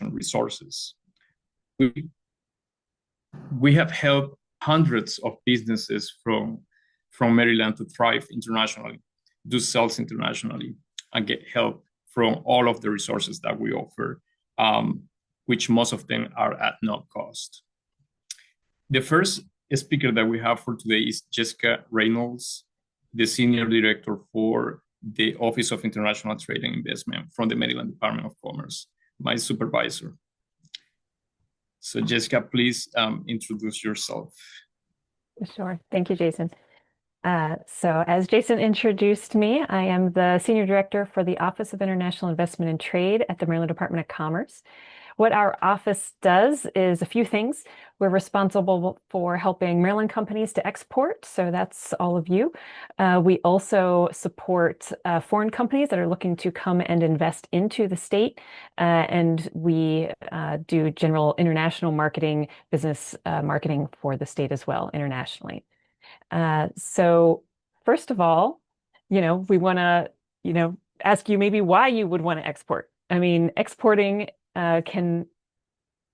resources. We have helped hundreds of businesses from Maryland to thrive internationally, do sales internationally, and get help from all of the resources that we offer, which most of them are at no cost. The first speaker that we have for today is Jessica Reynolds, the Senior Director for the Office of International Trade and Investment from the Maryland Department of Commerce, my supervisor. So Jessica, please introduce yourself. Sure. Thank you, Jason. So as Jason introduced me, I am the Senior Director for the Office of International Investment and Trade at the Maryland Department of Commerce. What our office does is a few things. We're responsible for helping Maryland companies to export, so that's all of you. We also support foreign companies that are looking to come and invest into the state, and we do general international marketing, business marketing for the state as well, internationally. So first of all, we want to, ask you maybe why you would want to export. I mean, exporting can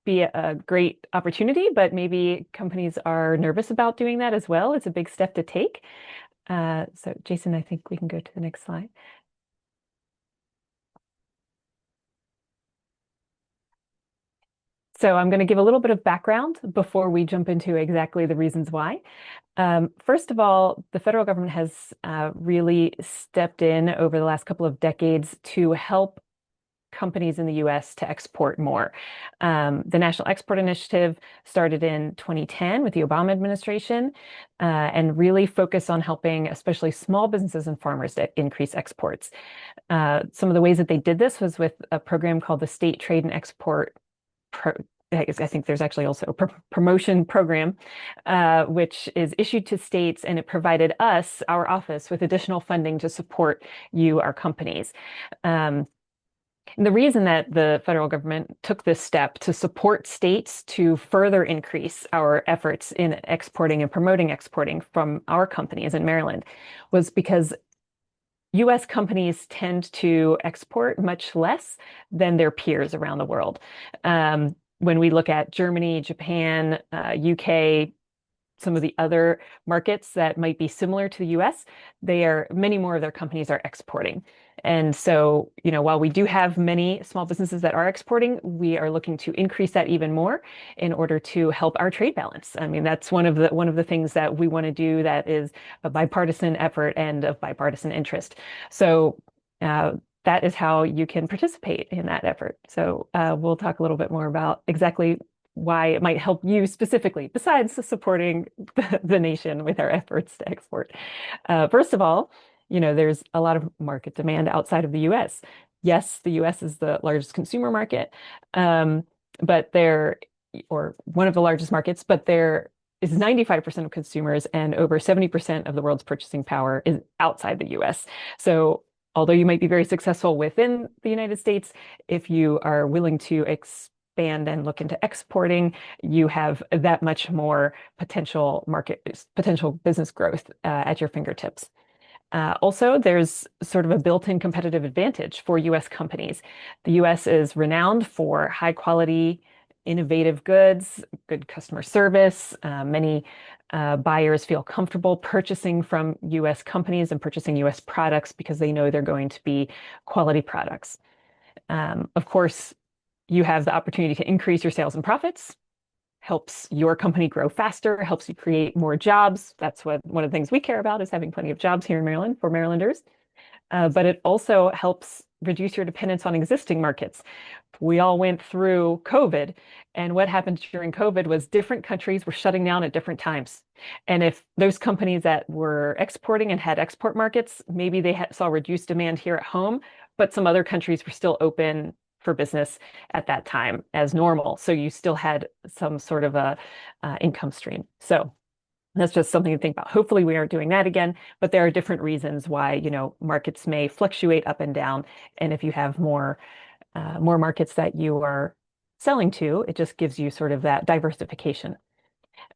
be a great opportunity, but maybe companies are nervous about doing that as well. It's a big step to take. So Jason, I think we can go to the next slide. So I'm going to give a little bit of background before we jump into exactly the reasons why. First of all, the federal government has really stepped in over the last couple of decades to help companies in the U.S. to export more. The National Export Initiative started in 2010 with the Obama administration and really focus on helping especially small businesses and farmers to increase exports. Some of the ways that they did this was with a program called the State Trade and Export I think there's actually also a promotion program, which is issued to states, and it provided us, our office, with additional funding to support you, our companies. The reason that the federal government took this step to support states to further increase our efforts in exporting and promoting exporting from our companies in Maryland was because U.S. companies tend to export much less than their peers around the world. When we look at Germany, Japan, UK, some of the other markets that might be similar to the US, many more of their companies are exporting. And so, while we do have many small businesses that are exporting, we are looking to increase that even more in order to help our trade balance. I mean, that's one of the things that we want to do that is a bipartisan effort and of bipartisan interest. So that is how you can participate in that effort. So we'll talk a little bit more about exactly why it might help you specifically, besides supporting the nation with our efforts to export. First of all, there's a lot of market demand outside of the U.S. Yes, the U.S. is the largest consumer market, or one of the largest markets, but there is 95% of consumers and over 70% of the world's purchasing power is outside the U.S. So although you might be very successful within the United States, if you are willing to expand and look into exporting, you have that much more potential business growth at your fingertips. Also, there's sort of a built-in competitive advantage for U.S. companies. The U.S. is renowned for high quality, innovative goods, good customer service. Many buyers feel comfortable purchasing from U.S. companies and purchasing U.S. products because they know they're going to be quality products. Of course, you have the opportunity to increase your sales and profits, helps your company grow faster, helps you create more jobs. That's one of the things we care about, is having plenty of jobs here in Maryland for Marylanders. But it also helps reduce your dependence on existing markets. We all went through COVID, and what happened during COVID was different countries were shutting down at different times. And if those companies that were exporting and had export markets, maybe they saw reduced demand here at home, but some other countries were still open for business at that time as normal. So you still had some sort of a income stream. So that's just something to think about. Hopefully we aren't doing that again, but there are different reasons why, markets may fluctuate up and down. And if you have more markets that you are selling to, it just gives you sort of that diversification.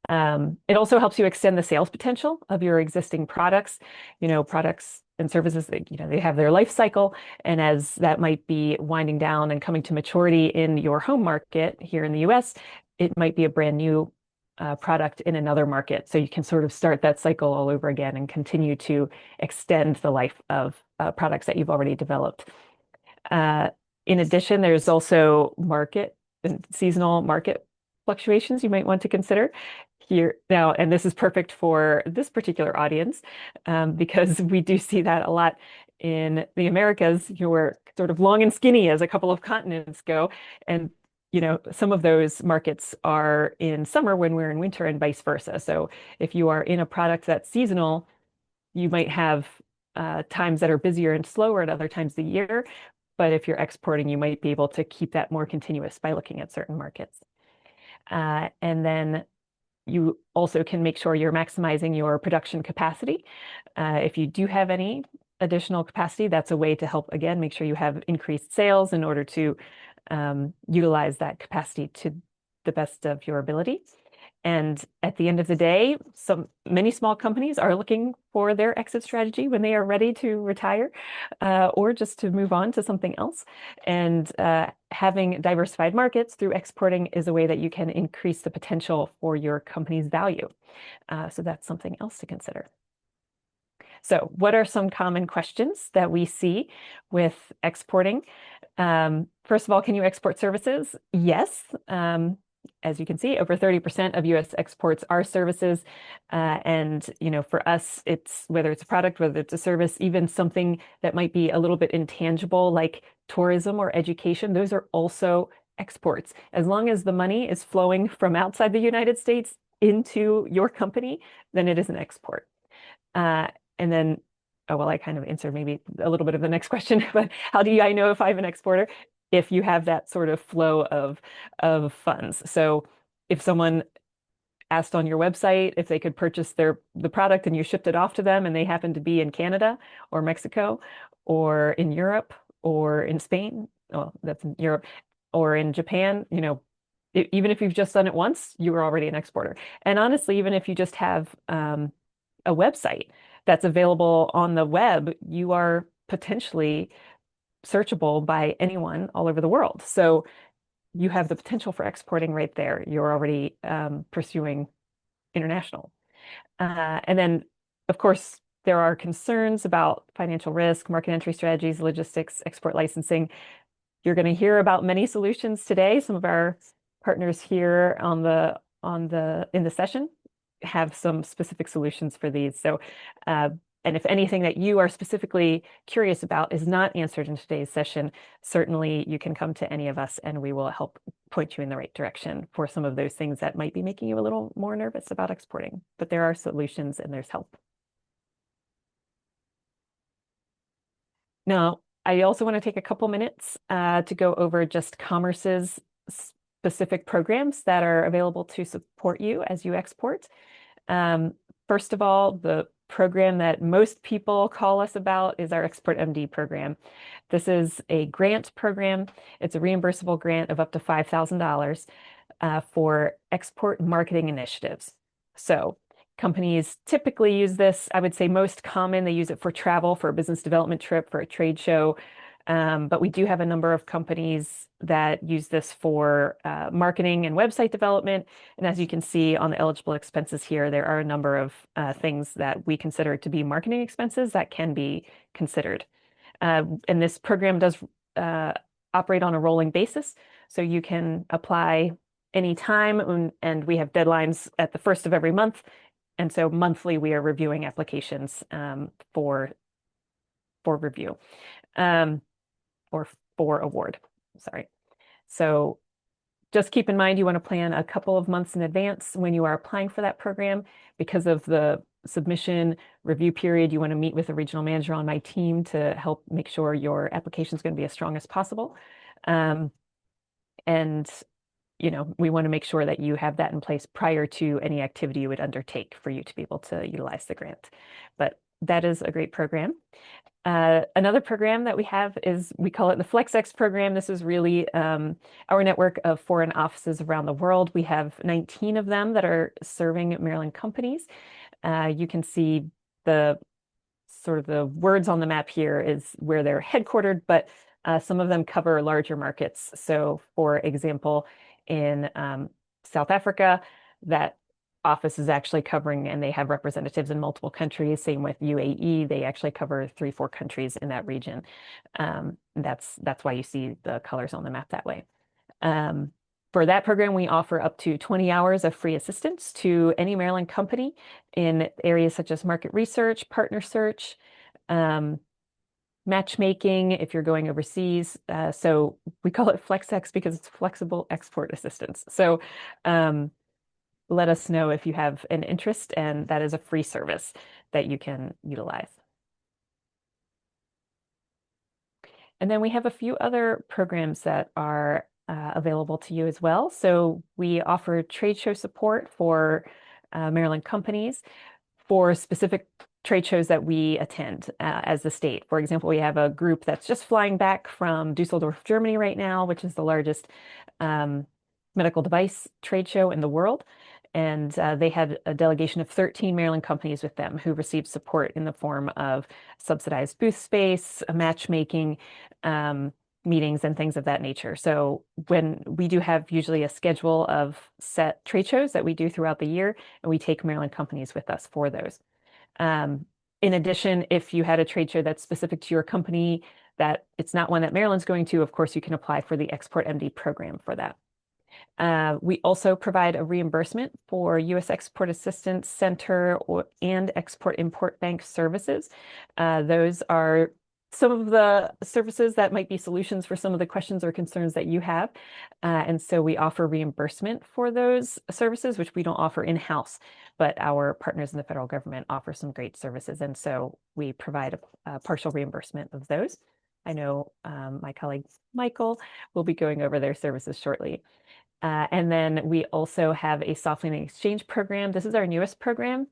It also helps you extend the sales potential of your existing products. Products and services, they have their life cycle. And as that might be winding down and coming to maturity in your home market here in the US, it might be a brand new product in another market. So you can sort of start that cycle all over again and continue to extend the life of products that you've already developed. In addition, there's also market and seasonal market fluctuations you might want to consider here now. And this is perfect for this particular audience because we do see that a lot in the Americas. We're sort of long and skinny as a couple of continents go. And some of those markets are in summer when we're in winter and vice versa. So if you are in a product that's seasonal, you might have times that are busier and slower at other times of the year. But if you're exporting, you might be able to keep that more continuous by looking at certain markets. And then you also can make sure you're maximizing your production capacity. If you do have any additional capacity, that's a way to help, again, make sure you have increased sales in order to utilize that capacity to the best of your ability. And at the end of the day, many small companies are looking for their exit strategy when they are ready to retire or just to move on to something else. And having diversified markets through exporting is a way that you can increase the potential for your company's value. So that's something else to consider. So what are some common questions that we see with exporting? First of all, can you export services? Yes. As you can see, over 30% of U.S. exports are services. And, for us, it's whether it's a product, whether it's a service, even something that might be a little bit intangible like tourism or education, those are also exports. As long as the money is flowing from outside the United States into your company, then it is an export. And then, I kind of answered maybe a little bit of the next question, but how do I know if I'm an exporter? If you have that sort of flow of funds. So if someone asked on your website if they could purchase the product and you shipped it off to them and they happen to be in Canada or Mexico or in Europe or in Spain, well, that's in Europe, or in Japan, even if you've just done it once, you are already an exporter. And honestly, even if you just have a website that's available on the web, you are potentially searchable by anyone all over the world. So you have the potential for exporting right there. You're already pursuing international. And then, of course, there are concerns about financial risk, market entry strategies, logistics, export licensing. You're going to hear about many solutions today. Some of our partners here in the session have some specific solutions for these. So and if anything that you are specifically curious about is not answered in today's session, certainly you can come to any of us and we will help point you in the right direction for some of those things that might be making you a little more nervous about exporting. But there are solutions and there's help. Now, I also want to take a couple minutes to go over just Commerce's specific programs that are available to support you as you export. First of all, the program that most people call us about is our Export MD program. This is a grant program. It's a reimbursable grant of up to $5,000 for export marketing initiatives. So companies typically use this. I would say most common, they use it for travel, for a business development trip, for a trade show. But we do have a number of companies that use this for marketing and website development. And as you can see on the eligible expenses here, there are a number of things that we consider to be marketing expenses that can be considered. And this program does operate on a rolling basis. So you can apply anytime, and we have deadlines at the first of every month. And so monthly, we are reviewing applications for review. Or for award, sorry. So just keep in mind, you want to plan a couple of months in advance when you are applying for that program. Because of the submission review period, you want to meet with a regional manager on my team to help make sure your application is going to be as strong as possible. And, we want to make sure that you have that in place prior to any activity you would undertake for you to be able to utilize the grant. But that is a great program. Another program that we have is, we call it the FlexX program. This is really our network of foreign offices around the world. We have 19 of them that are serving Maryland companies. You can see the sort of the words on the map here is where they're headquartered, but some of them cover larger markets. So for example, in South Africa, that office is actually covering, and they have representatives in multiple countries. Same with UAE, they actually cover 3, 4 countries in that region. That's why you see the colors on the map that way. For that program, we offer up to 20 hours of free assistance to any Maryland company in areas such as market research, partner search, matchmaking if you're going overseas. So we call it FlexEx because it's flexible export assistance. So let us know if you have an interest, and that is a free service that you can utilize. And then we have a few other programs that are available to you as well. So we offer trade show support for Maryland companies for specific trade shows that we attend as the state. For example, we have a group that's just flying back from Dusseldorf, Germany right now, which is the largest medical device trade show in the world. And they had a delegation of 13 Maryland companies with them who received support in the form of subsidized booth space, matchmaking, meetings, and things of that nature. So when we do have usually a schedule of set trade shows that we do throughout the year, and we take Maryland companies with us for those. In addition, if you had a trade show that's specific to your company, that it's not one that Maryland's going to, of course, you can apply for the Export MD program for that. We also provide a reimbursement for U.S. Export Assistance Center and Export-Import Bank services. Those are some of the services that might be solutions for some of the questions or concerns that you have. And so we offer reimbursement for those services, which we don't offer in-house, but our partners in the federal government offer some great services. And so we provide a partial reimbursement of those. I know my colleague Michael will be going over their services shortly. And then we also have a soft landing exchange program. This is our newest program.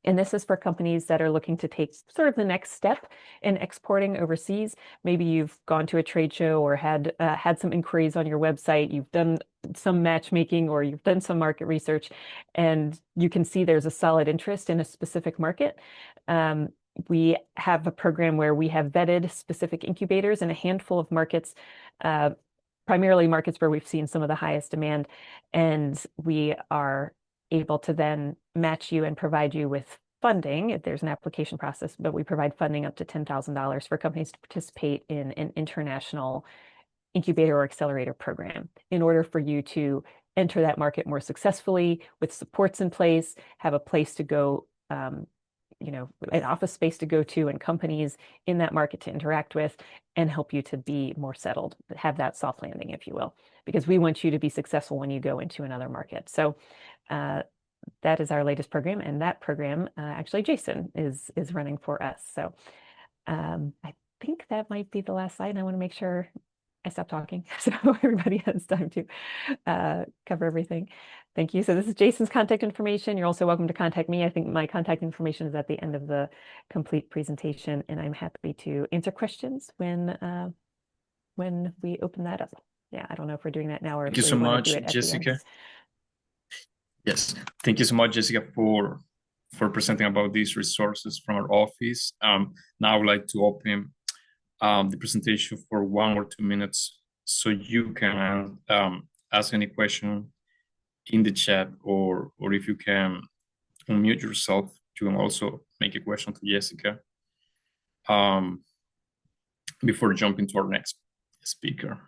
And this is for companies that are looking to take sort of the next step in exporting overseas. Maybe you've gone to a trade show or had some inquiries on your website. You've done some matchmaking or you've done some market research, and you can see there's a solid interest in a specific market. We have a program where we have vetted specific incubators in a handful of markets, primarily markets where we've seen some of the highest demand, and we are able to then match you and provide you with funding. There's an application process, but we provide funding up to $10,000 for companies to participate in an international incubator or accelerator program in order for you to enter that market more successfully with supports in place, have a place to go, an office space to go to and companies in that market to interact with, and help you to be more settled, have that soft landing, if you will, because we want you to be successful when you go into another market. So that is our latest program, and that program actually Jason is running for us. So I think that might be the last slide, and I want to make sure I stop talking so everybody has time to cover everything. Thank you. So this is Jason's contact information. You're also welcome to contact me. I think my contact information is at the end of the complete presentation, and I'm happy to answer questions when we open that up. Yeah, I don't know if we're doing that now or Thank you so you want much, to do it at the end. Jessica. Yes, thank you so much, Jessica, for presenting about these resources from our office. Now I would like to open the presentation for 1 or 2 minutes, so you can ask any question in the chat, or if you can unmute yourself, you can also make a question to Jessica before jumping to our next speaker.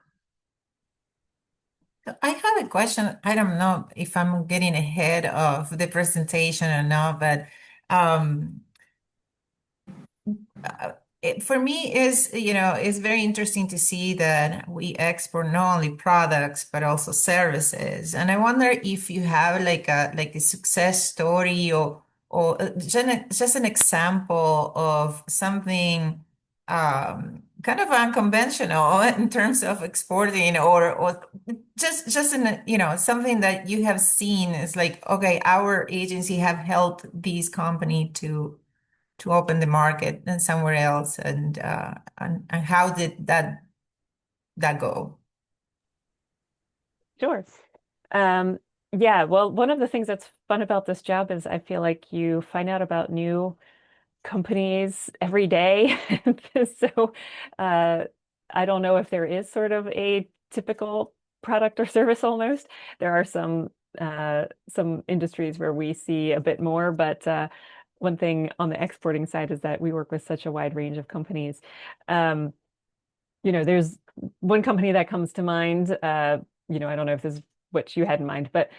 I have a question. I don't know if I'm getting ahead of the presentation or not, but for me it's very interesting to see that we export not only products but also services. And I wonder if you have like a success story or just an example of something kind of unconventional in terms of exporting, or just in something that you have seen is like, okay, our agency have helped these company to open the market and somewhere else, and how did that go? Sure. Yeah, well, one of the things that's fun about this job is I feel like you find out about new companies every day. So I don't know if there is sort of a typical product or service almost. There are some industries where we see a bit more, but one thing on the exporting side is that we work with such a wide range of companies. There's one company that comes to mind. I don't know if this is what you had in mind, but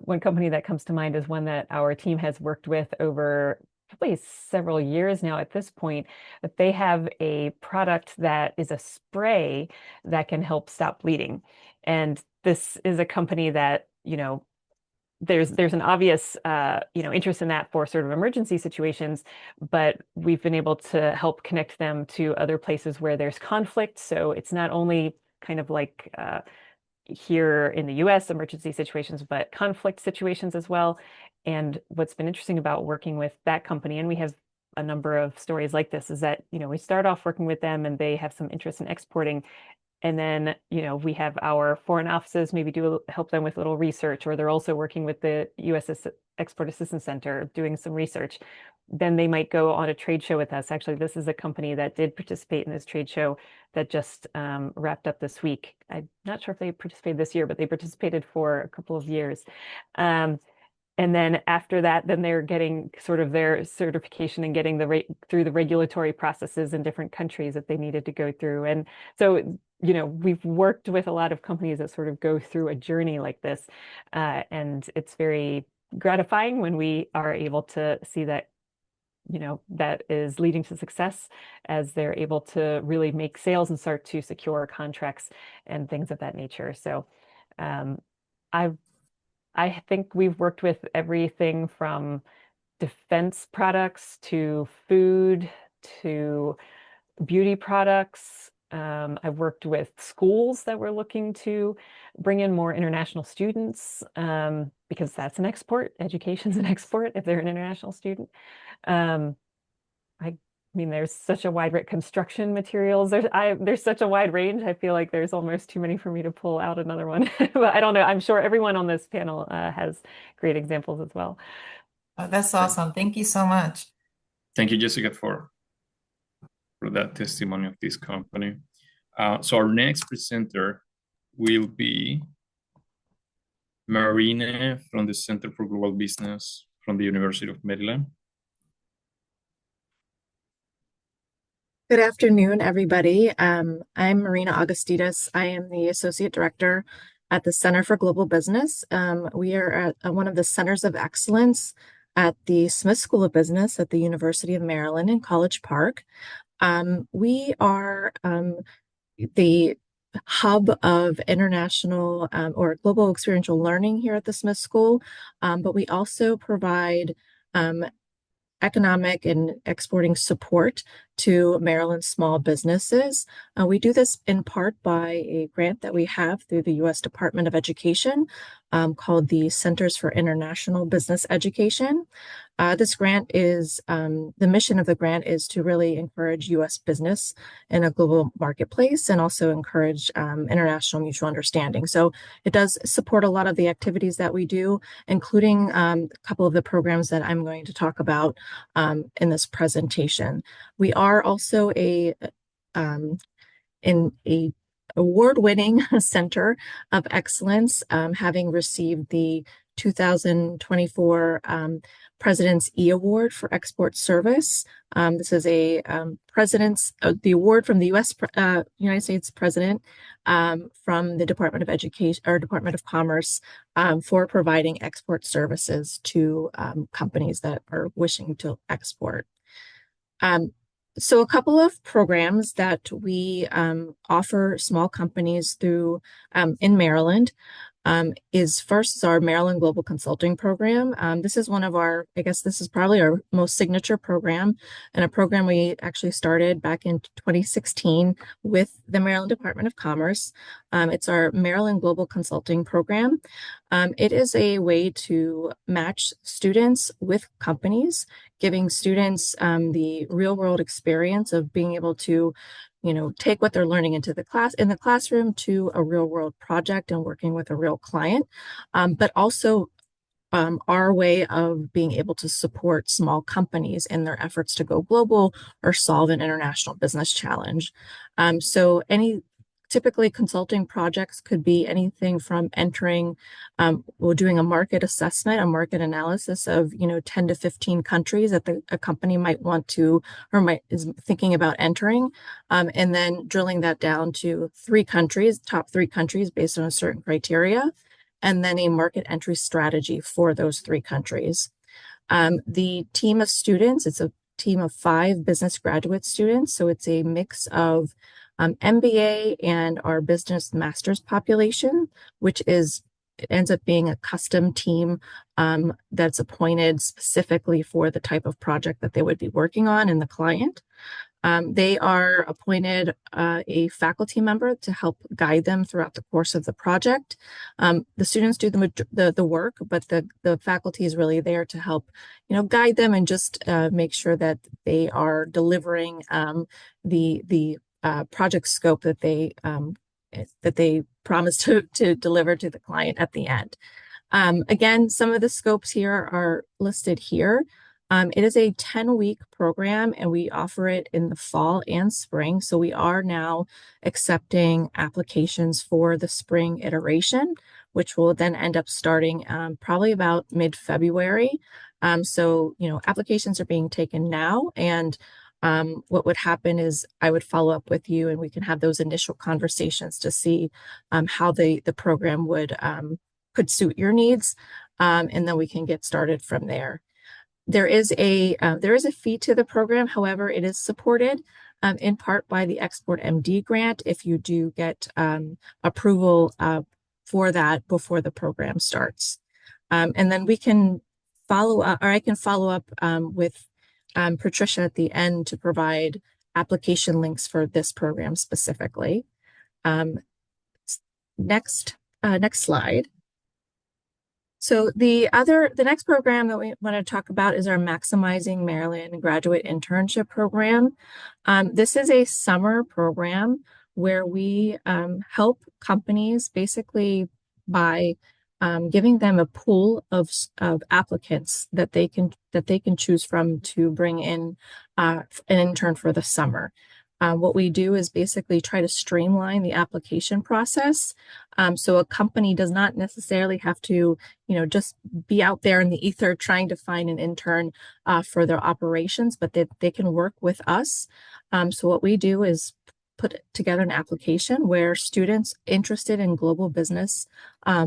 one company that comes to mind is one that our team has worked with over probably several years now at this point, that they have a product that is a spray that can help stop bleeding. And this is a company that, there's an obvious interest in that for sort of emergency situations, but we've been able to help connect them to other places where there's conflict. So it's not only kind of like here in the US emergency situations, but conflict situations as well. And what's been interesting about working with that company, and we have a number of stories like this, is that we start off working with them and they have some interest in exporting. And then, we have our foreign offices maybe help them with little research, or they're also working with the U.S. Export Assistance Center doing some research. Then they might go on a trade show with us. Actually, this is a company that did participate in this trade show that just wrapped up this week. I'm not sure if they participated this year, but they participated for a couple of years. And then after that, then they're getting sort of their certification and getting through the regulatory processes in different countries that they needed to go through. And so, we've worked with a lot of companies that sort of go through a journey like this. And it's very gratifying when we are able to see that, that is leading to success as they're able to really make sales and start to secure contracts and things of that nature. So I think we've worked with everything from defense products to food to beauty products. I've worked with schools that were looking to bring in more international students because that's an export. Education's an export if they're an international student. I mean, there's such a wide range. Construction materials. There's such a wide range. I feel like there's almost too many for me to pull out another one. But I don't know. I'm sure everyone on this panel has great examples as well. Oh, that's awesome. Thank you so much. Thank you, Jessica, for that testimony of this company. So our next presenter will be Marina from the Center for Global Business from the University of Maryland. Good afternoon, everybody. I'm Marina Augustides. I am the Associate Director at the Center for Global Business. We are at one of the Centers of Excellence at the Smith School of Business at the University of Maryland in College Park. We are the hub of international or global experiential learning here at the Smith School, but we also provide economic and exporting support to Maryland small businesses. We do this in part by a grant that we have through the U.S. Department of Education called the Centers for International Business Education. This grant is, the mission of the grant is to really encourage U.S. business in a global marketplace and also encourage international mutual understanding. So it does support a lot of the activities that we do, including a couple of the programs that I'm going to talk about in this presentation. We are also in a award-winning Center of Excellence, having received the 2024 President's E Award for Export Service. This is a the award from the United States President from the Department of Education or Department of Commerce for providing export services to companies that are wishing to export. So a couple of programs that we offer small companies through in Maryland is our Maryland Global Consulting Program. This is one of our, I guess this is probably our most signature program, and a program we actually started back in 2016 with the Maryland Department of Commerce. It's our Maryland Global Consulting Program. It is a way to match students with companies, giving students the real world experience of being able to take what they're learning in the classroom to a real world project and working with a real client, but also our way of being able to support small companies in their efforts to go global or solve an international business challenge. So typically consulting projects could be anything from entering, we're doing a market assessment, a market analysis of 10 to 15 countries that a company might want to or is thinking about entering, and then drilling that down to top 3 countries based on a certain criteria, and then a market entry strategy for those 3 countries. The team of students, it's a team of 5 business graduate students, so it's a mix of MBA and our business master's population, which it ends up being a custom team that's appointed specifically for the type of project that they would be working on and the client. They are appointed a faculty member to help guide them throughout the course of the project. The students do the work, but the faculty is really there to help, guide them and just make sure that they are delivering the project scope that they promise to deliver to the client at the end. Again, some of the scopes here are listed here. It is a 10-week program, and we offer it in the fall and spring. So we are now accepting applications for the spring iteration, which will then end up starting probably about mid-February. So, applications are being taken now, and what would happen is I would follow up with you, and we can have those initial conversations to see how the program could suit your needs, and then we can get started from there. There is a fee to the program. However, it is supported in part by the Export MD grant if you do get approval for that before the program starts. And then we can follow up, or I can follow up with Patricia at the end to provide application links for this program specifically. Next slide. So the next program that we want to talk about is our Maximizing Maryland Graduate Internship Program. This is a summer program where we help companies basically by giving them a pool of applicants that they can choose from to bring in an intern for the summer. What we do is basically try to streamline the application process. So a company does not necessarily have to, just be out there in the ether trying to find an intern for their operations, but they can work with us. So what we do is put together an application where students interested in global business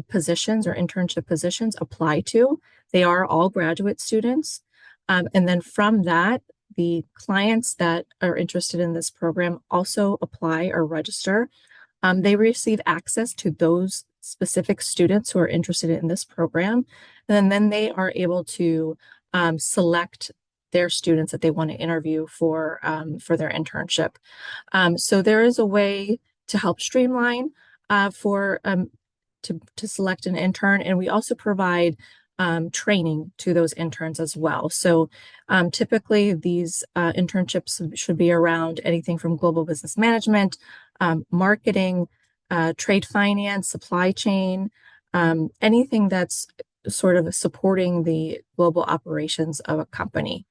positions or internship positions apply to. They are all graduate students. And then from that, the clients that are interested in this program also apply or register. They receive access to those specific students who are interested in this program. And then they are able to select their students that they want to interview for their internship. So there is a way to help streamline to select an intern. And we also provide training to those interns as well. So typically these internships should be around anything from global business management, marketing, trade finance, supply chain, anything that's sort of supporting the global operations of a company.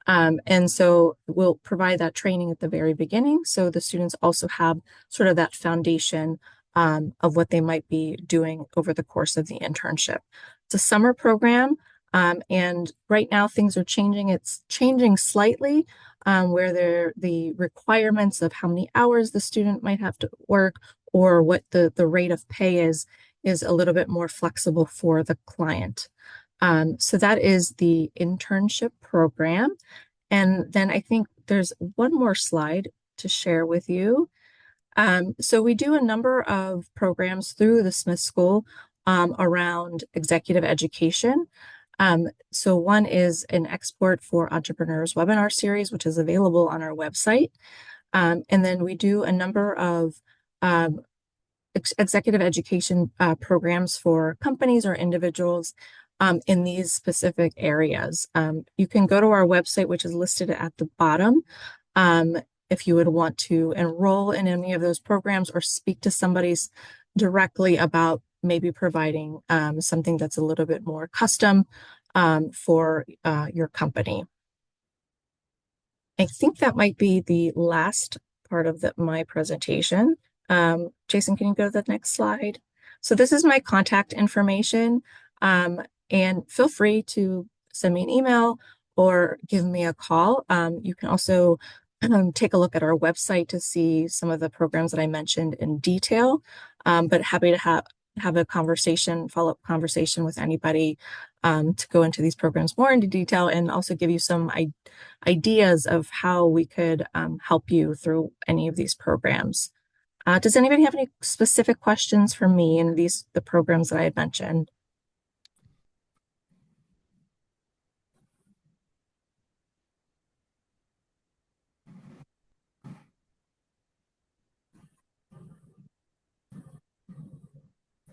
And so we'll provide that training at the very beginning. So the students also have sort of that foundation of what they might be doing over the course of the internship. It's a summer program, and right now things are changing. It's changing slightly where the requirements of how many hours the student might have to work or what the rate of pay is a little bit more flexible for the client. So that is the internship program. And then I think there's one more slide to share with you. So we do a number of programs through the Smith School around executive education. So one is an Export for Entrepreneurs webinar series, which is available on our website. And then we do a number of executive education programs for companies or individuals in these specific areas. You can go to our website, which is listed at the bottom, if you would want to enroll in any of those programs or speak to somebody directly about maybe providing something that's a little bit more custom for your company. I think that might be the last part of my presentation. Jason, can you go to the next slide? So this is my contact information, and feel free to send me an email or give me a call. You can also take a look at our website to see some of the programs that I mentioned in detail, but happy to have a conversation, follow-up conversation with anybody to go into these programs more into detail and also give you some ideas of how we could help you through any of these programs. Does anybody have any specific questions for me in the programs that I had mentioned?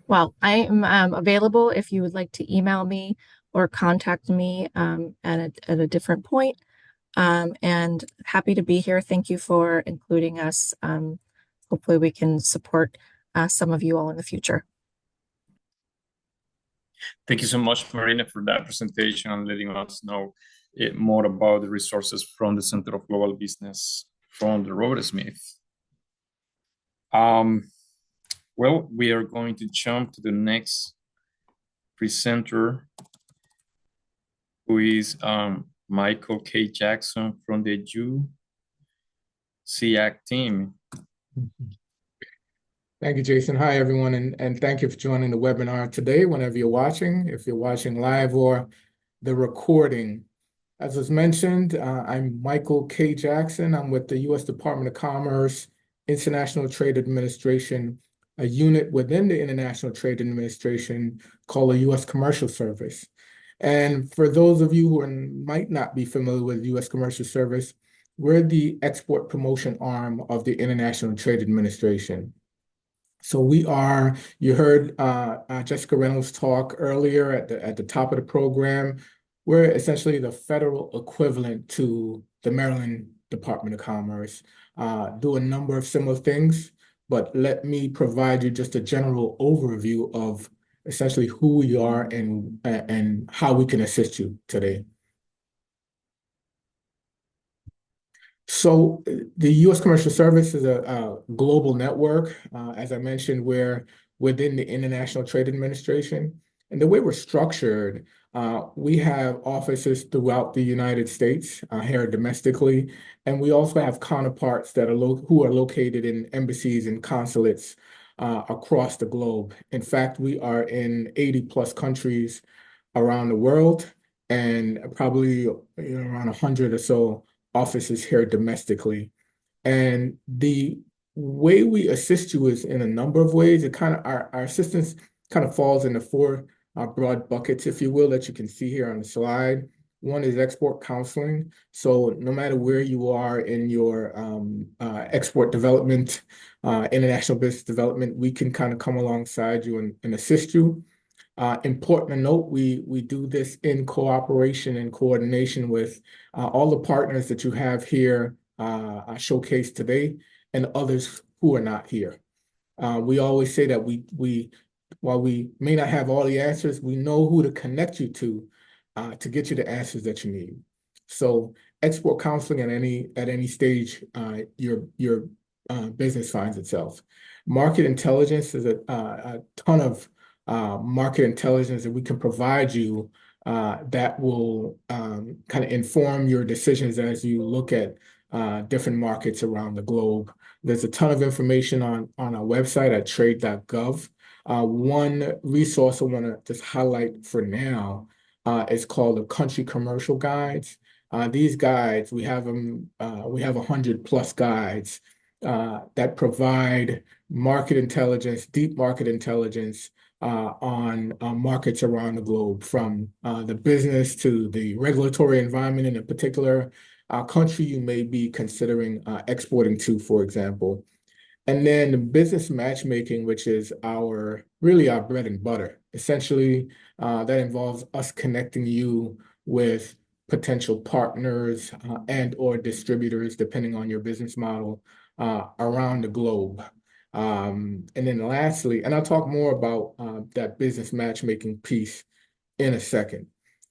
Well, I am available if you would like to email me or contact me at a different point. And happy to be here. Thank you for including us. Hopefully we can support some of you all in the future. Thank you so much, Marina, for that presentation and letting us know more about the resources from the Center of Global Business from the Robert Smith. Well, we are going to jump to the next presenter, who is Michael K. Jackson from the USEAC team. Thank you, Jason. Hi, everyone, and thank you for joining the webinar today, whenever you're watching, if you're watching live or the recording. As was mentioned, I'm Michael K. Jackson. I'm with the U.S. Department of Commerce, International Trade Administration, a unit within the International Trade Administration called the U.S. Commercial Service. And for those of you who might not be familiar with U.S. Commercial Service, we're the export promotion arm of the International Trade Administration. So we are, you heard Jessica Reynolds talk earlier at the top of the program. We're essentially the federal equivalent to the Maryland Department of Commerce, do a number of similar things, but let me provide you just a general overview of essentially who we are and how we can assist you today. So the U.S. Commercial Service is a global network. As I mentioned, we're within the International Trade Administration. And the way we're structured, we have offices throughout the United States here domestically, and we also have counterparts that who are located in embassies and consulates across the globe. In fact, we are in 80 plus countries around the world, and probably around 100 or so offices here domestically. And the way we assist you is in a number of ways. It kind of our assistance kind of falls into four broad buckets, if you will, that you can see here on the slide. One is export counseling. So no matter where you are in your export development, international business development, we can kind of come alongside you and assist you. Important to note, we do this in cooperation and coordination with all the partners that you have here showcased today and others who are not here. We always say that while we may not have all the answers, we know who to connect you to get you the answers that you need. So export counseling at any stage your business finds itself. Market intelligence is a ton of market intelligence that we can provide you that will kind of inform your decisions as you look at different markets around the globe. There's a ton of information on our website at trade.gov. One resource I want to just highlight for now is called the Country Commercial Guides. These guides, we have them, we have 100 plus guides that provide market intelligence, deep market intelligence on markets around the globe, from the business to the regulatory environment in a particular country you may be considering exporting to, for example. And then the business matchmaking, which is really our bread and butter. Essentially, that involves us connecting you with potential partners and or distributors, depending on your business model, around the globe. And then lastly, and I'll talk more about that business matchmaking piece in a second.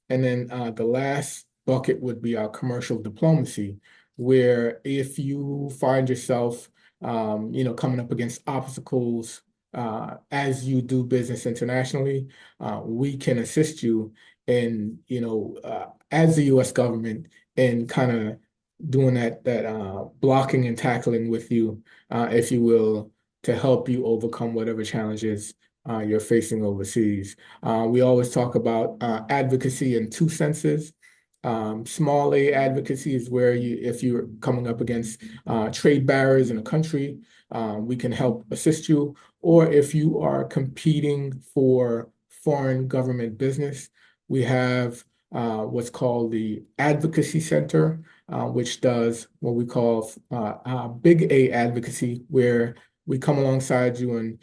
And then the last bucket would be our commercial diplomacy, where if you find yourself, coming up against obstacles as you do business internationally, we can assist you in, as the U.S. government, in kind of doing that blocking and tackling with you, if you will, to help you overcome whatever challenges you're facing overseas. We always talk about advocacy in two senses. Small A advocacy is where if you're coming up against trade barriers in a country, we can help assist you. Or if you are competing for foreign government business, we have what's called the Advocacy Center, which does what we call big A advocacy, where we come alongside you and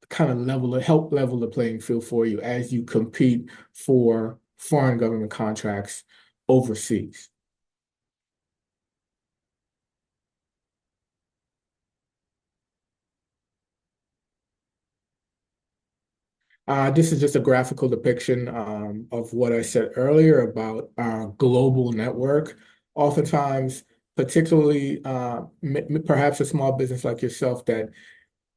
kind of help level the playing field for you as you compete for foreign government contracts overseas. This is just a graphical depiction of what I said earlier about our global network. Oftentimes, particularly perhaps a small business like yourself that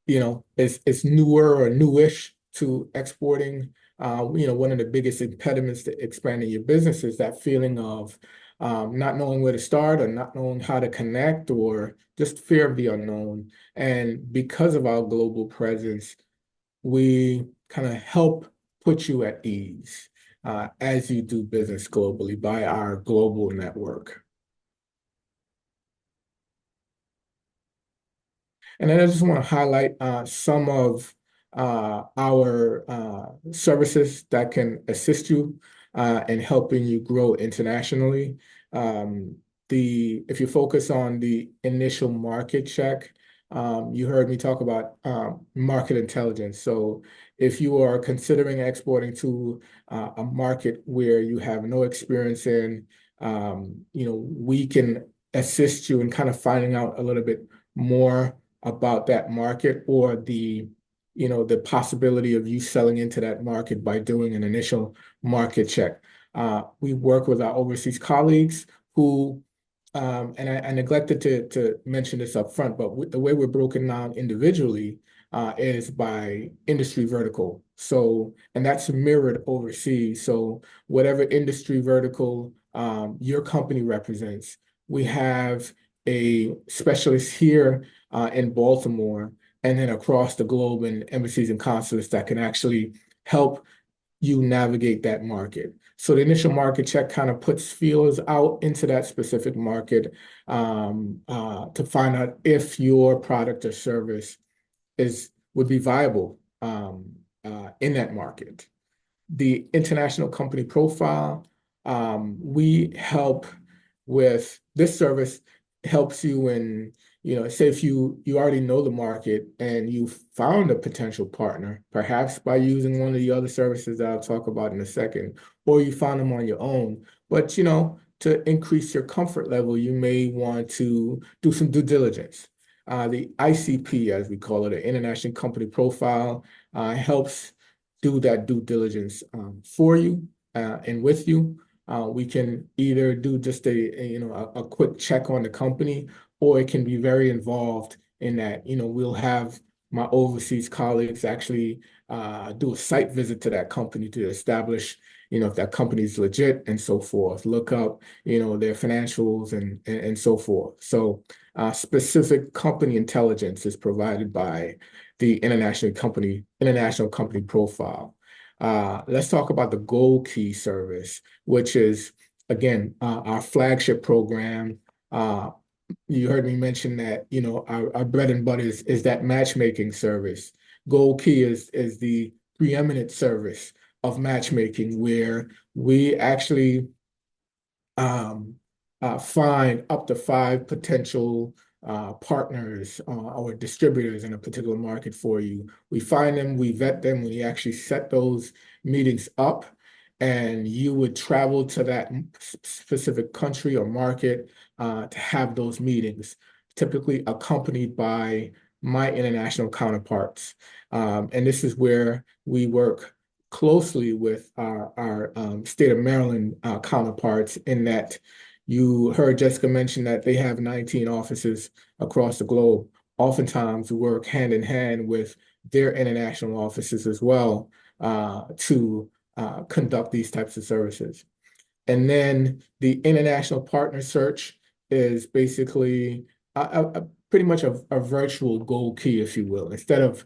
is newer or newish to exporting. One of the biggest impediments to expanding your business is that feeling of not knowing where to start or not knowing how to connect or just fear of the unknown. And because of our global presence, we kind of help put you at ease as you do business globally by our global network. And then I just want to highlight some of our services that can assist you in helping you grow internationally. If you focus on the initial market check, you heard me talk about market intelligence. So if you are considering exporting to a market where you have no experience in, we can assist you in kind of finding out a little bit more about that market or the possibility of you selling into that market by doing an initial market check. We work with our overseas colleagues who, and I neglected to mention this up front, but the way we're broken down individually is by industry vertical. So, and that's mirrored overseas. So whatever industry vertical your company represents, we have a specialist here in Baltimore and then across the globe in embassies and consulates that can actually help you navigate that market. So the initial market check kind of puts feelers out into that specific market to find out if your product or service would be viable in that market. The international company profile, we help with this service, helps you in, say if you already know the market and you found a potential partner, perhaps by using one of the other services that I'll talk about in a second, or you found them on your own. But, to increase your comfort level, you may want to do some due diligence. The ICP, as we call it, the International Company Profile, helps do that due diligence for you and with you. We can either do just a quick check on the company, or it can be very involved in that, we'll have my overseas colleagues actually do a site visit to that company to establish, if that company is legit and so forth, look up, their financials and so forth. So specific company intelligence is provided by the International Company Profile. Let's talk about the Gold Key service, which is, again, our flagship program. You heard me mention that, our bread and butter is that matchmaking service. Gold Key is the preeminent service of matchmaking, where we actually find up to 5 potential partners or distributors in a particular market for you. We find them, we vet them, we actually set those meetings up, and you would travel to that specific country or market to have those meetings, typically accompanied by my international counterparts. And this is where we work closely with our state of Maryland counterparts, in that you heard Jessica mention that they have 19 offices across the globe. Oftentimes, we work hand in hand with their international offices as well to conduct these types of services. And then the international partner search is basically pretty much a virtual gold key, if you will. Instead of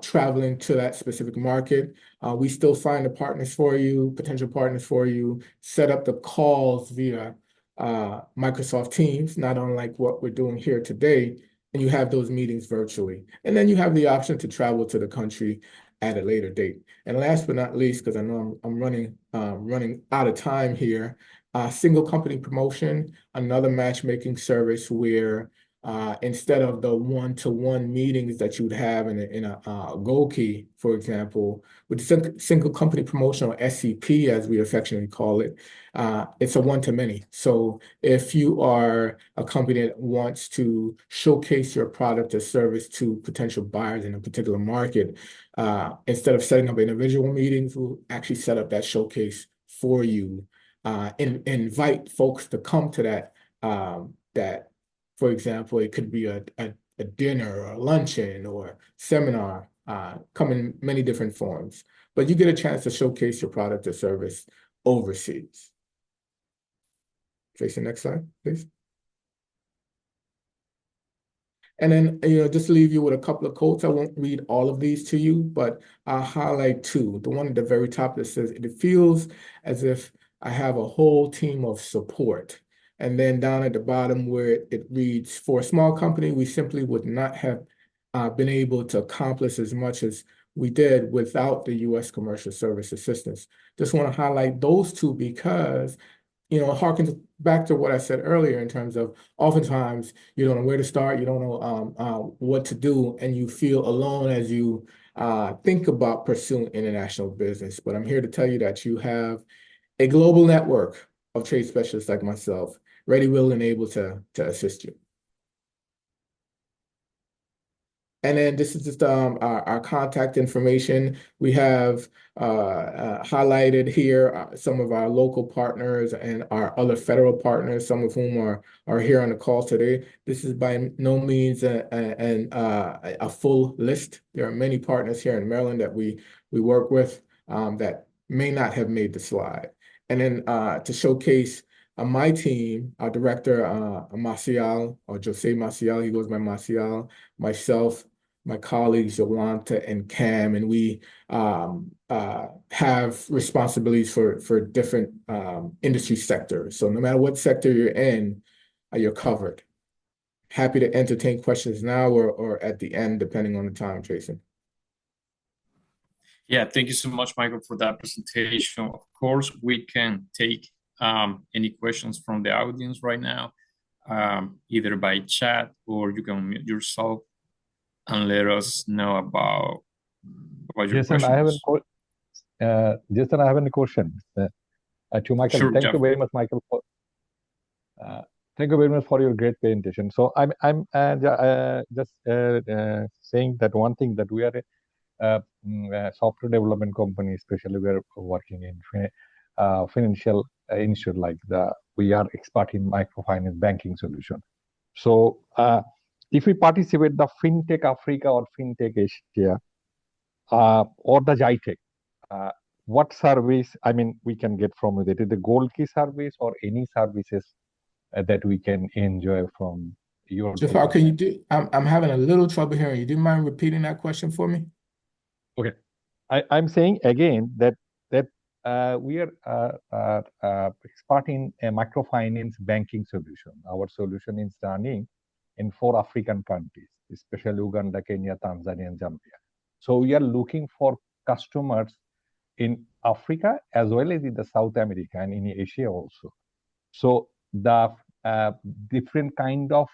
traveling to that specific market, we still find the partners for you, potential partners for you, set up the calls via Microsoft Teams, not unlike what we're doing here today, and you have those meetings virtually. And then you have the option to travel to the country at a later date. And last but not least, because I know I'm running out of time here, single company promotion, another matchmaking service where instead of the one-to-one meetings that you would have in a Gold Key, for example, with single company promotion, or SCP as we affectionately call it, it's a one-to-many. So if you are a company that wants to showcase your product or service to potential buyers in a particular market, instead of setting up individual meetings, we'll actually set up that showcase for you and invite folks to come to that. For example, it could be a dinner or a luncheon or seminar, come in many different forms. But you get a chance to showcase your product or service overseas. Jason, next slide, please. And then, just to leave you with a couple of quotes. I won't read all of these to you, but I'll highlight two. The one at the very top that says, "It feels as if I have a whole team of support." And then down at the bottom where it reads, "For a small company, we simply would not have been able to accomplish as much as we did without the U.S. Commercial Service assistance." Just want to highlight those two because, harkens back to what I said earlier in terms of oftentimes you don't know where to start, you don't know what to do, and you feel alone as you think about pursuing international business. But I'm here to tell you that you have a global network of trade specialists like myself, ready, willing, and able to assist you. And then this is just our contact information. We have highlighted here some of our local partners and our other federal partners, some of whom are here on the call today. This is by no means a full list. There are many partners here in Maryland that we work with that may not have made the slide. And then to showcase my team, our director, Marcial, or Jose Marcial, he goes by Marcial, myself, my colleagues, Yolanta and Cam, and we have responsibilities for different industry sectors. So no matter what sector you're in, you're covered. Happy to entertain questions now or at the end, depending on the time, Jason. Yeah, thank you so much, Michael, for that presentation. Of course, we can take any questions from the audience right now, either by chat or you can mute yourself and let us know about your Jason, questions. Jason, I have a question to Michael. Sure, thank Jeff. you very much, Michael. Thank you very much for your great presentation. So I'm just saying that one thing, that we are a software development company, especially we are working in financial institute, we are expert in microfinance banking solution. So if we participate the FinTech Africa or FinTech Asia or the JITEC, what service we can get from it? Is it the Gold Key service or any services that we can enjoy from your? Jafar, can you do? I'm having a little trouble hearing you. Do you mind repeating that question for me? Okay, I'm saying again that we are expert in a microfinance banking solution. Our solution is running in 4 African countries, especially Uganda, Kenya, Tanzania, and Zambia. So we are looking for customers in Africa as well as in the South America and in Asia also. So the different kind of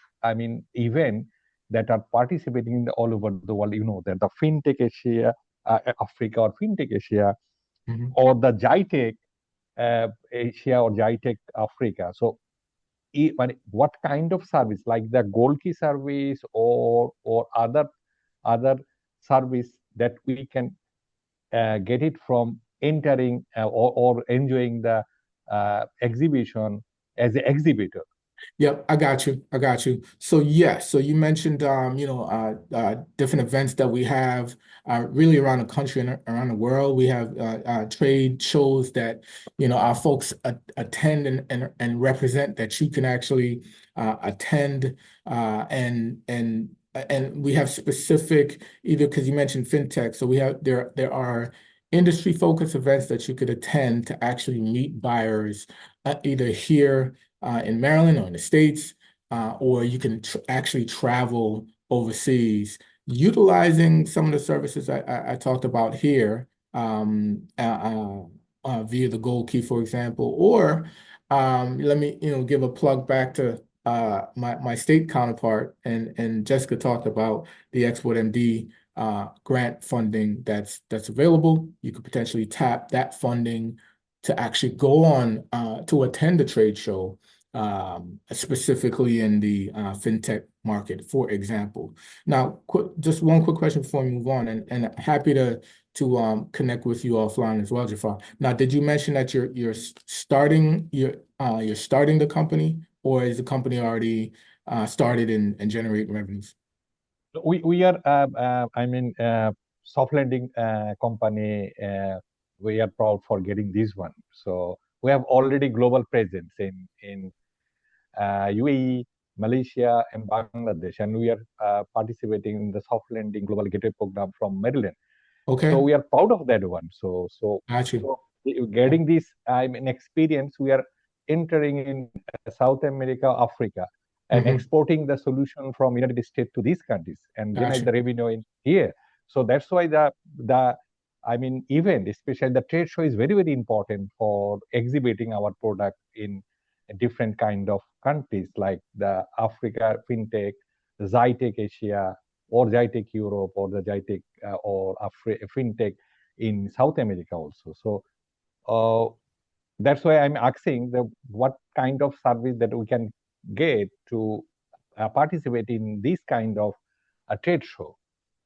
event that are participating in all over the world, that the FinTech Asia, Africa or FinTech Asia, or the JITEC Asia or JITEC Africa. So what kind of service, like the Gold Key service or other other service that we can get it from entering or enjoying the exhibition as an exhibitor. Yep, I got you. I got you. So yes, so you mentioned different events that we have really around the country and around the world. We have trade shows that our folks attend and represent that you can actually attend and we have specific either because you mentioned fintech, so we have there are industry focused events that you could attend to actually meet buyers either here in Maryland or in the States, or you can actually travel overseas utilizing some of the services I talked about here via the Gold Key, for example, or let me give a plug back to my state counterpart, and Jessica talked about the Export MD grant funding that's available. You could potentially tap that funding to actually go on to attend a trade show, specifically in the fintech market, for example. Now, just one quick question before we move on, and happy to connect with you offline as well, Jafar. Now, did you mention that you're starting the company, or is the company already started and generating revenues? We are soft lending company. We are proud for getting this one. So we have already global presence in UAE, Malaysia, and Bangladesh, and we are participating in the soft lending global gateway program from Maryland. Okay. So we are proud of that one. So getting this experience, we are entering in South America, Africa, and exporting the solution from United States to these countries and generate the revenue in here. So that's why the event, especially the trade show, is very, very important for exhibiting our product in a different kind of countries like the Africa FinTech, the Zytec Asia, or Zytec Europe, or the Zytec or FinTech in South America also. So that's why I'm asking what kind of service that we can get to participate in this kind of a trade show.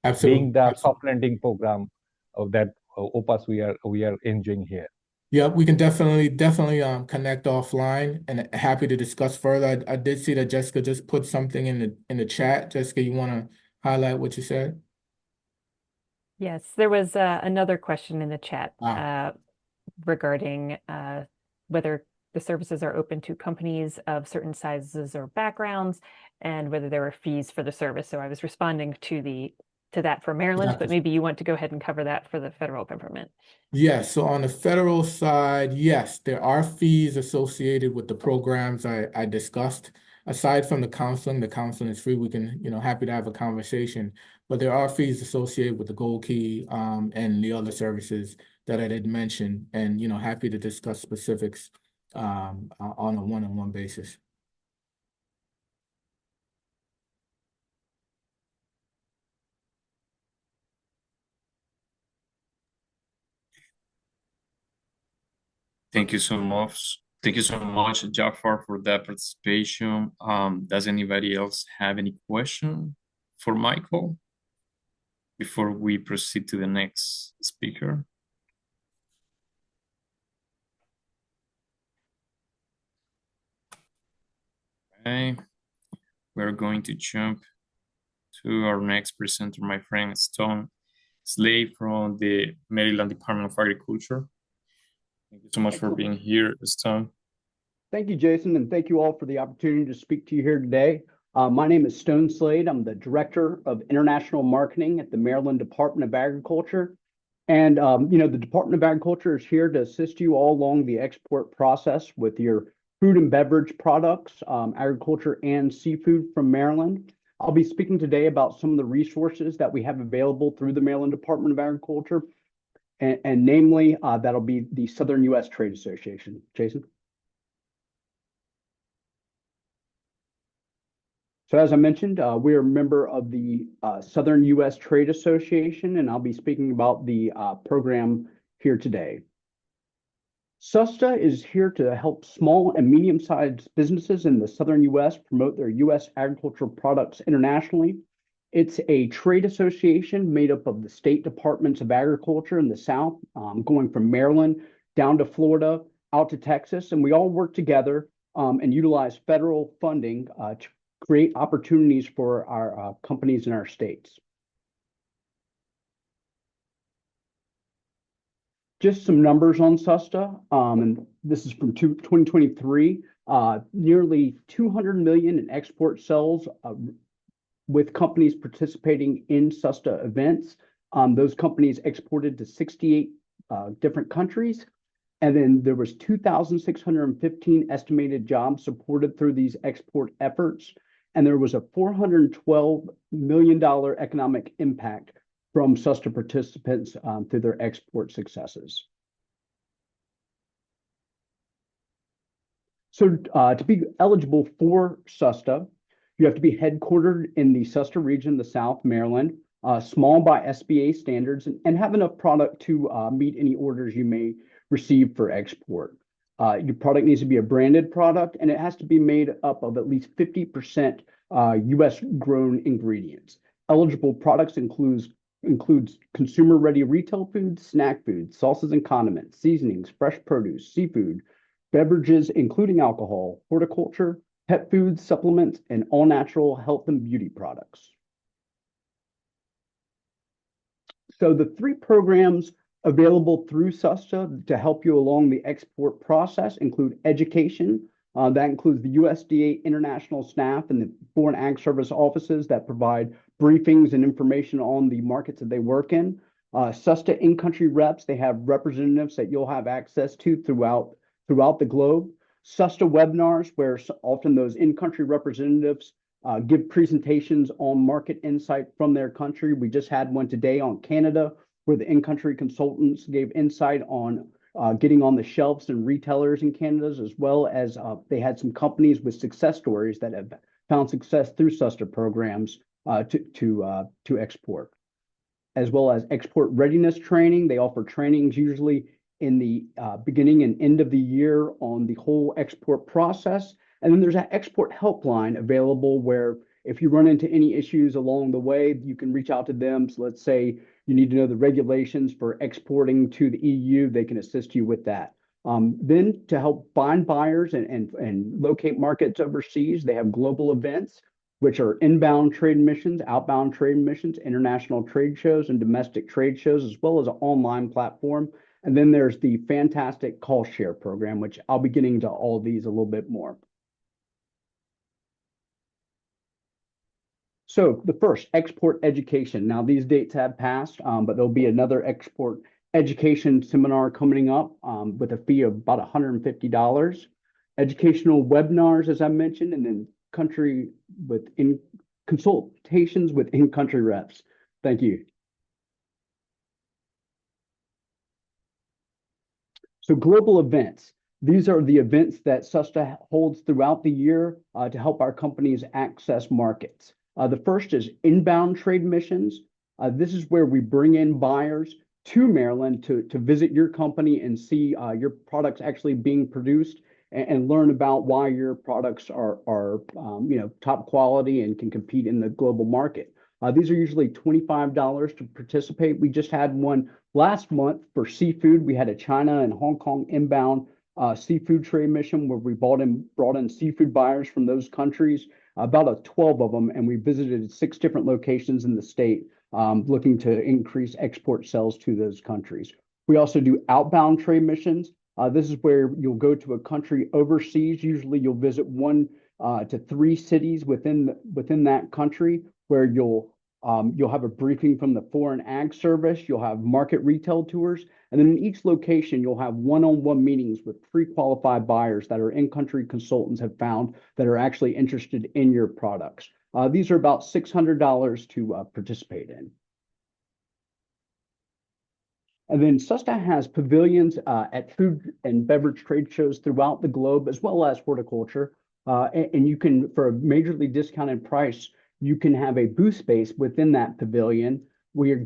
Absolutely. Being the soft lending program of that OPAS we are enjoying here. Yeah, we can definitely connect offline, and happy to discuss further. I did see that Jessica just put something in the chat. Jessica, you want to highlight what you said? Yes, there was another question in the chat regarding whether the services are open to companies of certain sizes or backgrounds, and whether there are fees for the service. So I was responding to that for Maryland, but maybe you want to go ahead and cover that for the federal government. Yes, so on the federal side, yes, there are fees associated with the programs I discussed. Aside from the counseling is free. We can, happy to have a conversation, but there are fees associated with the Gold Key and the other services that I did mention, and happy to discuss specifics on a one-on-one basis. Thank you so much. Thank you so much, Jafar, for that participation. Does anybody else have any question for Michael before we proceed to the next speaker? Okay, we're going to jump to our next presenter, my friend Stone Slade from the Maryland Department of Agriculture. Thank you so much for being here, Stone. Thank you, Jason, and thank you all for the opportunity to speak to you here today. My name is Stone Slade. I'm the Director of International Marketing at the Maryland Department of Agriculture. And, the Department of Agriculture is here to assist you all along the export process with your food and beverage products, agriculture and seafood from Maryland. I'll be speaking today about some of the resources that we have available through the Maryland Department of Agriculture. And namely, that'll be the Southern U.S. Trade Association. Jason? So as I mentioned, we are a member of the Southern U.S. Trade Association, and I'll be speaking about the program here today. SUSTA is here to help small and medium-sized businesses in the Southern U.S. promote their U.S. agricultural products internationally. It's a trade association made up of the state departments of agriculture in the South, going from Maryland down to Florida, out to Texas, and we all work together and utilize federal funding to create opportunities for our companies in our states. Just some numbers on SUSTA, and this is from 2023. Nearly 200 million in export sales with companies participating in SUSTA events. Those companies exported to 68 different countries. And then there was 2,615 estimated jobs supported through these export efforts. And there was a $412 million economic impact from SUSTA participants through their export successes. So to be eligible for SUSTA, you have to be headquartered in the SUSTA region, the South, Maryland, small by SBA standards, and have enough product to meet any orders you may receive for export. Your product needs to be a branded product, and it has to be made up of at least 50% U.S. grown ingredients. Eligible products includes consumer-ready retail foods, snack foods, sauces and condiments, seasonings, fresh produce, seafood, beverages, including alcohol, horticulture, pet foods, supplements, and all-natural health and beauty products. So the 3 programs available through SUSTA to help you along the export process include education. That includes the USDA international staff and the Foreign Ag Service offices that provide briefings and information on the markets that they work in. SUSTA in-country reps, they have representatives that you'll have access to throughout the globe. SUSTA webinars, where often those in-country representatives give presentations on market insight from their country. We just had one today on Canada, where the in-country consultants gave insight on getting on the shelves and retailers in Canada, as well as they had some companies with success stories that have found success through SUSTA programs to export, as well as export readiness training. They offer trainings usually in the beginning and end of the year on the whole export process. And then there's an export helpline available where if you run into any issues along the way, you can reach out to them. So let's say you need to know the regulations for exporting to the EU, they can assist you with that. Then to help find buyers and locate markets overseas, they have global events, which are inbound trade missions, outbound trade missions, international trade shows, and domestic trade shows, as well as an online platform. And then there's the fantastic Call Share program, which I'll be getting to all of these a little bit more. So the first, export education. Now these dates have passed, but there'll be another export education seminar coming up with a fee of about $150. Educational webinars, as I mentioned, and then consultations with in-country reps. Thank you. So global events. These are the events that SUSTA holds throughout the year to help our companies access markets. The first is inbound trade missions. This is where we bring in buyers to Maryland to visit your company and see your products actually being produced and learn about why your products are top quality and can compete in the global market. These are usually $25 to participate. We just had one last month for seafood. We had a China and Hong Kong inbound seafood trade mission where we brought in seafood buyers from those countries, about 12 of them, and we visited 6 different locations in the state looking to increase export sales to those countries. We also do outbound trade missions. This is where you'll go to a country overseas. Usually you'll visit 1 to 3 cities within that country where you'll have a briefing from the Foreign Ag Service. You'll have market retail tours. And then in each location, you'll have one-on-one meetings with pre-qualified buyers that are in-country consultants have found that are actually interested in your products. These are about $600 to participate in. And then SUSTA has pavilions at food and beverage trade shows throughout the globe, as well as horticulture. And you can, for a majorly discounted price, you can have a booth space within that pavilion. We are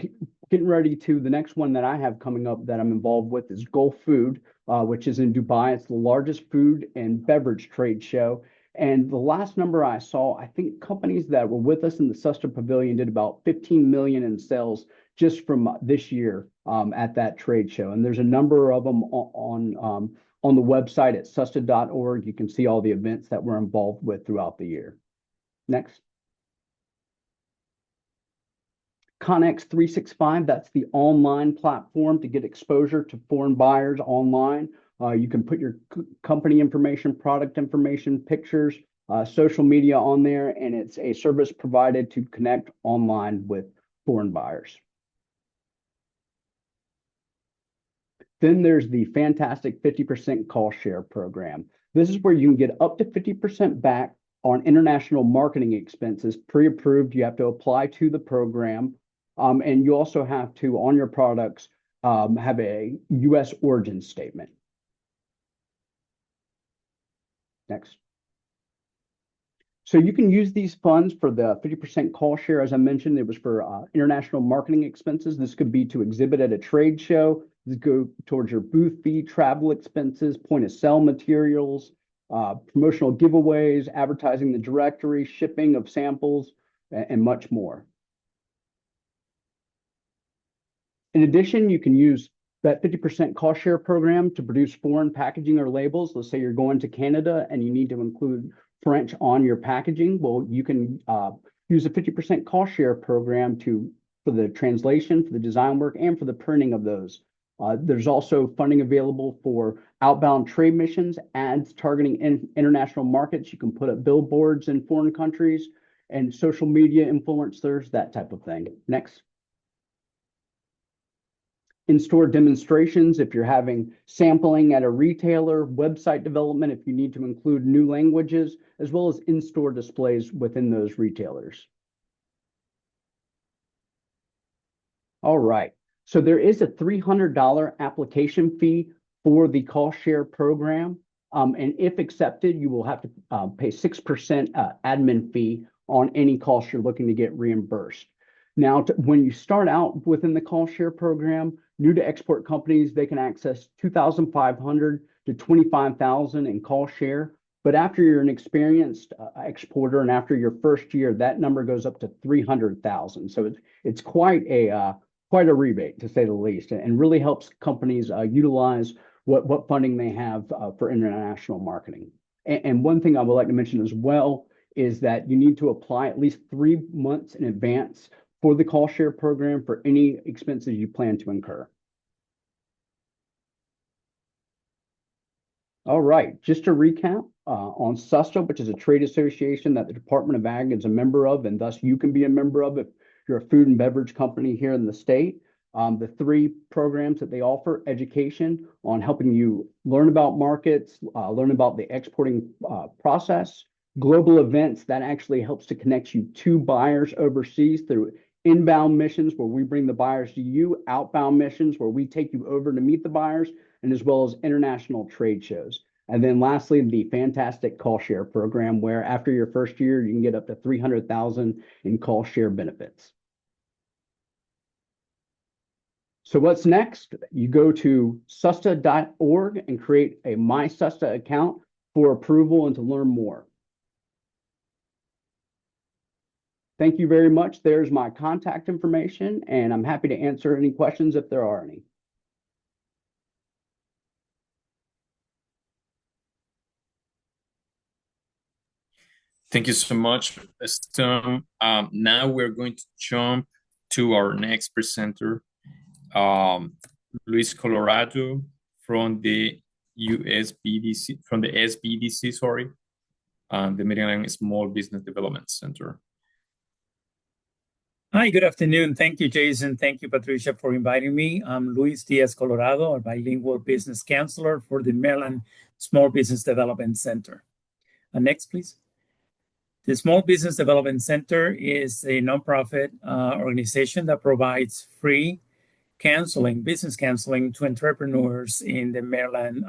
getting ready to, the next one that I have coming up that I'm involved with is Gulf Food, which is in Dubai. It's the largest food and beverage trade show. And the last number I saw, I think companies that were with us in the SUSTA Pavilion did about 15 million in sales just from this year at that trade show. And there's a number of them on the website at susta.org. You can see all the events that we're involved with throughout the year. Next. Connex 365, that's the online platform to get exposure to foreign buyers online. You can put your company information, product information, pictures, social media on there, and it's a service provided to connect online with foreign buyers. Then there's the fantastic 50% cost share program. This is where you can get up to 50% back on international marketing expenses pre-approved. You have to apply to the program. And you also have to, on your products, have a U.S. origin statement. Next. So you can use these funds for the 50% cost share. As I mentioned, it was for international marketing expenses. This could be to exhibit at a trade show. This go towards your booth fee, travel expenses, point of sale materials, promotional giveaways, advertising the directory, shipping of samples, and much more. In addition, you can use that 50% cost share program to produce foreign packaging or labels. Let's say you're going to Canada and you need to include French on your packaging. Well, you can use a 50% cost share program for the translation, for the design work, and for the printing of those. There's also funding available for outbound trade missions, ads targeting international markets. You can put up billboards in foreign countries and social media influencers, that type of thing. Next. In-store demonstrations, if you're having sampling at a retailer, website development, if you need to include new languages, as well as in-store displays within those retailers. All right, so there is a $300 application fee for the cost share program. And if accepted, you will have to pay 6% admin fee on any cost you're looking to get reimbursed. Now, when you start out within the cost share program, new to export companies, they can access $2,500 to $25,000 in cost share. But after you're an experienced exporter and after your first year, that number goes up to $300,000. So it's quite a rebate, to say the least, and really helps companies utilize what funding they have for international marketing. And one thing I would like to mention as well is that you need to apply at least 3 months in advance for the cost share program for any expenses you plan to incur. All right, just to recap on SUSTA, which is a trade association that the Department of Ag is a member of, and thus you can be a member of if you're a food and beverage company here in the state. The 3 programs that they offer: education on helping you learn about markets, learn about the exporting process; global events that actually helps to connect you to buyers overseas through inbound missions where we bring the buyers to you, outbound missions where we take you over to meet the buyers, and as well as international trade shows. And then lastly, the fantastic cost share program, where after your first year, you can get up to $300,000 in cost share benefits. So what's next? You go to susta.org and create a My SUSTA account for approval and to learn more. Thank you very much. There's my contact information, and I'm happy to answer any questions if there are any. Thank you so much, Stone. Now we're going to jump to our next presenter, Luis Colorado from the SBDC, sorry, the Maryland Small Business Development Center. Hi, good afternoon. Thank you, Jason. Thank you, Patricia, for inviting me. I'm Luis Diaz Colorado, a bilingual business counselor for the Maryland Small Business Development Center. Next, please. The Small Business Development Center is a nonprofit organization that provides free counseling, business counseling to entrepreneurs in the Maryland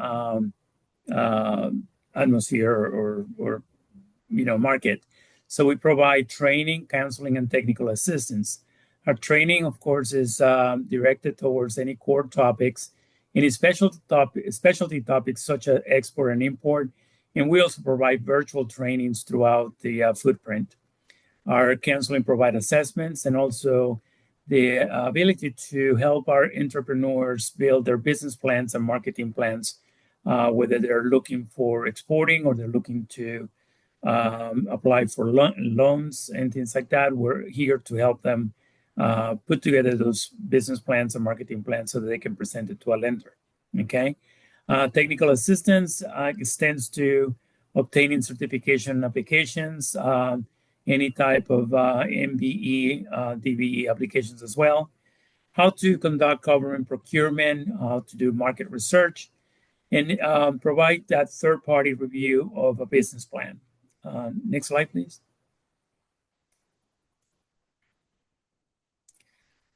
atmosphere or market. So we provide training, counseling, and technical assistance. Our training, of course, is directed towards any core topics, any specialty topics such as export and import, And we also provide virtual trainings throughout the footprint. Our counseling provide assessments and also the ability to help our entrepreneurs build their business plans and marketing plans, whether they're looking for exporting or they're looking to apply for loans and things like that. We're here to help them put together those business plans and marketing plans so that they can present it to a lender. Okay. Technical assistance extends to obtaining certification applications, any type of MBE, DBE applications as well, how to conduct government procurement, how to do market research, and provide that third-party review of a business plan. Next slide, please.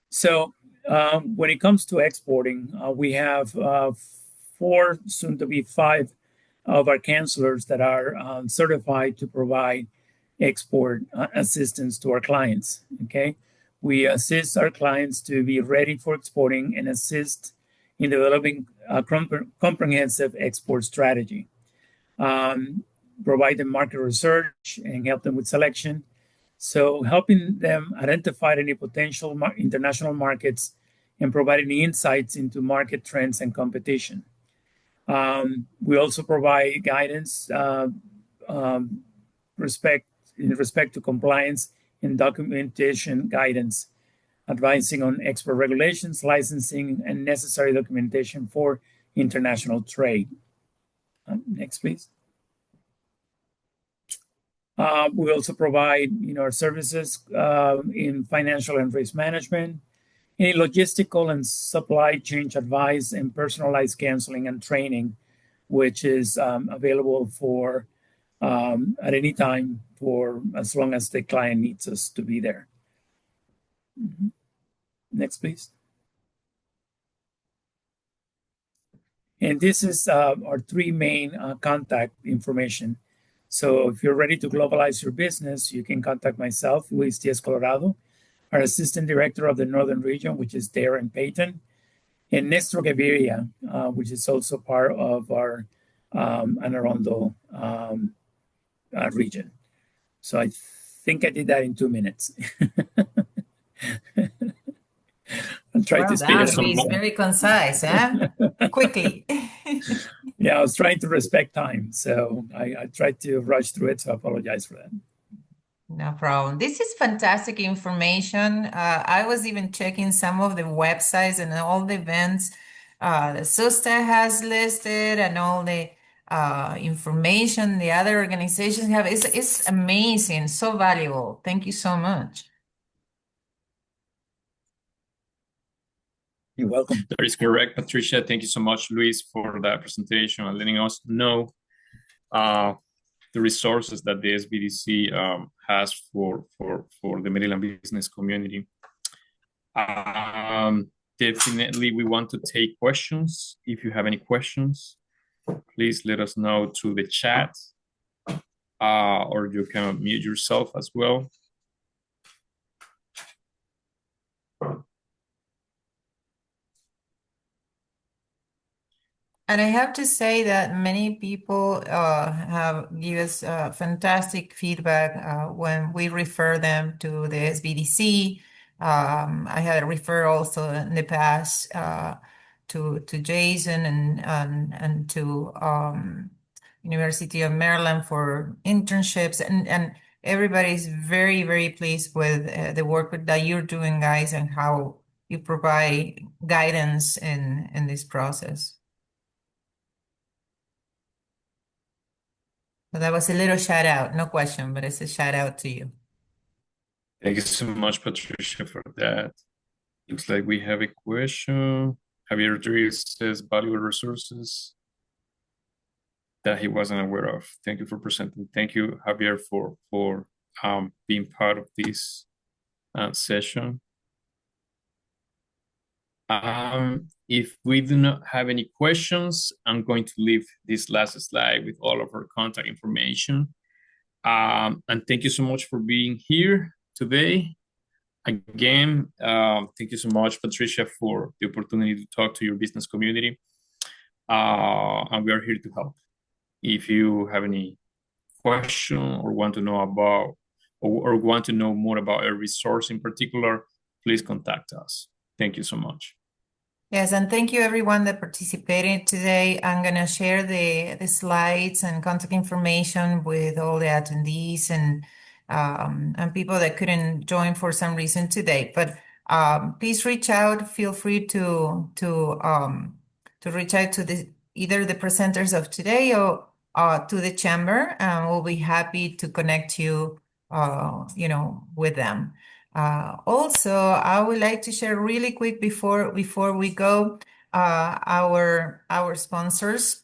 So when it comes to exporting, we have 4, soon to be 5, of our counselors that are certified to provide export assistance to our clients. Okay, we assist our clients to be ready for exporting and assist in developing a comprehensive export strategy. Provide them market research and help them with selection. So helping them identify any potential international markets and providing insights into market trends and competition. We also provide guidance in respect to compliance and documentation guidance, advising on export regulations, licensing, and necessary documentation for international trade. Next, please. We also provide, our services in financial and risk management, any logistical and supply chain advice, and personalized counseling and training, which is available for at any time for as long as the client needs us to be there. Mm-hmm. Next, please. And this is our 3 main contact information. So if you're ready to globalize your business, you can contact myself, Luis Diaz Colorado, our Assistant Director of the Northern Region, which is Darren Payton, and Nestor Gaviria, which is also part of our Anne Arundel region. So I think I did that in 2 minutes. I'll try to speak Luis, very concise, huh? Quickly. Yeah, I was trying to respect time, so I tried to rush through it, so I apologize for that. No problem. This is fantastic information. I was even checking some of the websites and all the events that SUSTA has listed and all the information the other organizations have. It's amazing, so valuable. Thank you so much. You're welcome. That is correct, Patricia. Thank you so much, Luis, for that presentation and letting us know the resources that the SBDC has for the Maryland business community. Definitely, we want to take questions. If you have any questions, please let us know through the chat, or you can mute yourself as well. And I have to say that many people have given us fantastic feedback when we refer them to the SBDC. I had a referral also in the past to Jason and to University of Maryland for internships, and everybody's very, very pleased with the work that you're doing, guys, and how you provide guidance in this process. So that was a little shout out, no question, but it's a shout out to you. Thank you so much, Patricia, for that. Looks like we have a question. Javier Rodriguez says valuable resources that he wasn't aware of. Thank you for presenting. Thank you, Javier, for being part of this session. If we do not have any questions, I'm going to leave this last slide with all of our contact information. And thank you so much for being here today. Again, thank you so much, Patricia, for the opportunity to talk to your business community. And we are here to help. If you have any question or want to know about or want to know more about a resource in particular, please contact us. Thank you so much. Yes, and thank you everyone that participated today. I'm going to share the slides and contact information with all the attendees and people that couldn't join for some reason today. But please reach out. Feel free to reach out to either the presenters of today or to the chamber, and we'll be happy to connect you, with them. Also, I would like to share really quick before we go, our sponsors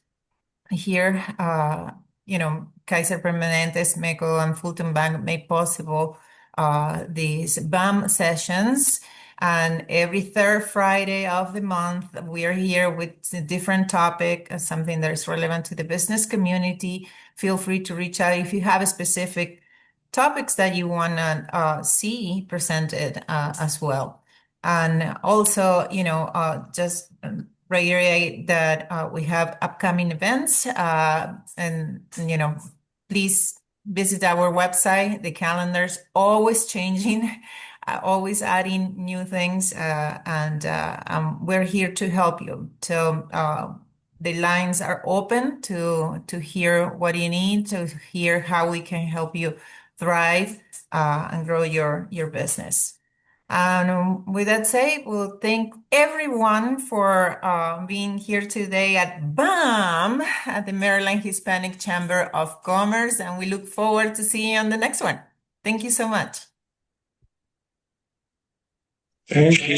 here, Kaiser Permanente, MECO, and Fulton Bank made possible these BAM sessions. And every third Friday of the month, we are here with a different topic, something that is relevant to the business community. Feel free to reach out if you have a specific topics that you want to see presented as well. And also, just reiterate that we have upcoming events and, please visit our website. The calendar's always changing, always adding new things, and we're here to help you. So the lines are open to hear what you need, to hear how we can help you thrive and grow your business. And with that said, we'll thank everyone for being here today at BAM, at the Maryland Hispanic Chamber of Commerce, and we look forward to seeing you on the next one. Thank you so much. Thank you.